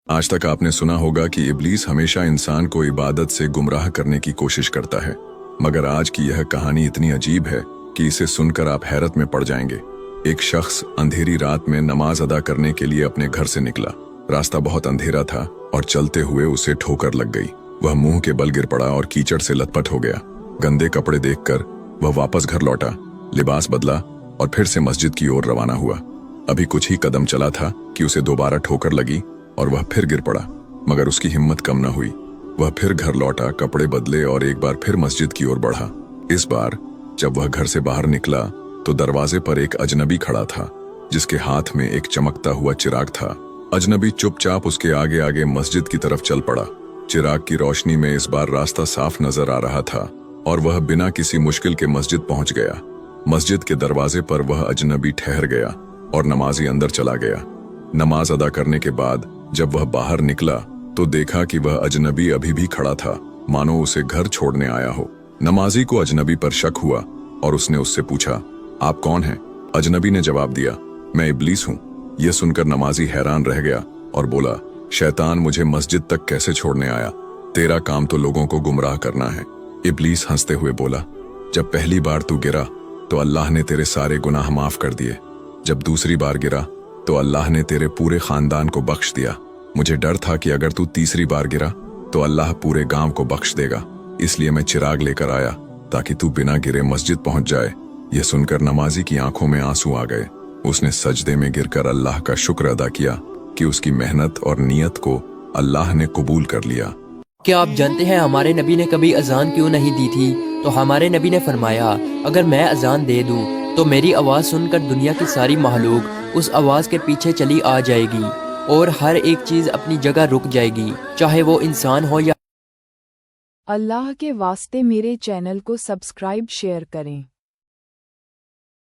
आज तक आपने सुना होगा कि इब्लीस हमेशा इंसान को इबादत से गुमराह करने की कोशिश करता है, मगर आज की यह कहानी इतनी अजीब है कि इसे सुनकर आप हैरत में पड़ जाएंगे। एक शख्स अंधेरी रात में नमाज अदा करने के लिए अपने घर से निकला। रास्ता बहुत अंधेरा था और चलते हुए उसे ठोकर लग गई। वह मुंह के बल गिर पड़ा और कीचड़ से लथपथ हो गया। गंदे कपड़े देखकर वह वापस घर लौटा, लिबास बदला और फिर से मस्जिद की ओर रवाना हुआ। अभी कुछ ही कदम चला था कि उसे दोबारा ठोकर लगी और वह फिर गिर पड़ा, मगर उसकी हिम्मत कम न हुई। वह फिर घर लौटा, कपड़े बदले और एक बार फिर मस्जिद की ओर बढ़ा। इस बार जब वह घर से बाहर निकला तो दरवाजे पर एक अजनबी खड़ा था, जिसके हाथ में एक चमकता हुआ चिराग था। अजनबी चुपचाप उसके आगे आगे मस्जिद की तरफ चल पड़ा। चिराग की रोशनी में इस बार रास्ता साफ नजर आ रहा था और वह बिना किसी मुश्किल के मस्जिद पहुंच गया। मस्जिद के दरवाजे पर वह अजनबी ठहर गया और नमाजी अंदर चला गया। नमाज अदा करने के बाद जब वह बाहर निकला तो देखा कि वह अजनबी अभी भी खड़ा था, मानो उसे घर छोड़ने आया हो। नमाजी को अजनबी पर शक हुआ और उसने उससे पूछा, आप कौन हैं? अजनबी ने जवाब दिया, मैं इब्लीस हूँ। यह सुनकर नमाजी हैरान रह गया और बोला, शैतान मुझे मस्जिद तक कैसे छोड़ने आया? तेरा काम तो लोगों को गुमराह करना है। इब्लीस हंसते हुए बोला, जब पहली बार तू गिरा तो अल्लाह ने तेरे सारे गुनाह माफ कर दिए। जब दूसरी बार गिरा तो अल्लाह ने तेरे पूरे खानदान को बख्श दिया। मुझे डर था कि अगर तू तीसरी बार गिरा तो अल्लाह पूरे गांव को बख्श देगा, इसलिए मैं चिराग लेकर आया ताकि तू बिना गिरे मस्जिद पहुंच जाए। यह सुनकर नमाजी की आंखों में आंसू आ गए। उसने सजदे में गिरकर अल्लाह का शुक्र अदा किया कि उसकी मेहनत और नियत को अल्लाह ने कबूल कर लिया। क्या आप जानते हैं हमारे नबी ने कभी अजान क्यों नहीं दी थी? तो हमारे नबी ने फरमाया, अगर मैं अजान दे दूं तो मेरी आवाज़ सुनकर दुनिया की सारी महलूक उस आवाज़ के पीछे चली आ जाएगी और हर एक चीज़ अपनी जगह रुक जाएगी, चाहे वो इंसान हो या अल्लाह के वास्ते मेरे चैनल को सब्सक्राइब शेयर करें।